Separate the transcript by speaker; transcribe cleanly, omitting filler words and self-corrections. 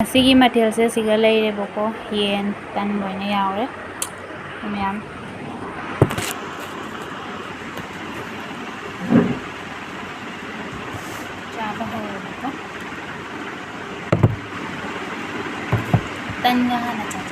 Speaker 1: ꯉꯁꯤꯒꯤ ꯃꯊꯦꯜꯁꯦ ꯁꯤꯒ ꯂꯩꯔꯦꯕꯀꯣ ꯌꯦꯟ ꯇꯟ ꯂꯣꯏꯅ ꯌꯥꯎꯔꯦ ꯃꯌꯥꯝ ꯆꯥꯕ ꯍꯧꯔꯦꯕꯀꯣ ꯇꯟꯒ ꯍꯥꯟꯅ ꯆꯥꯖ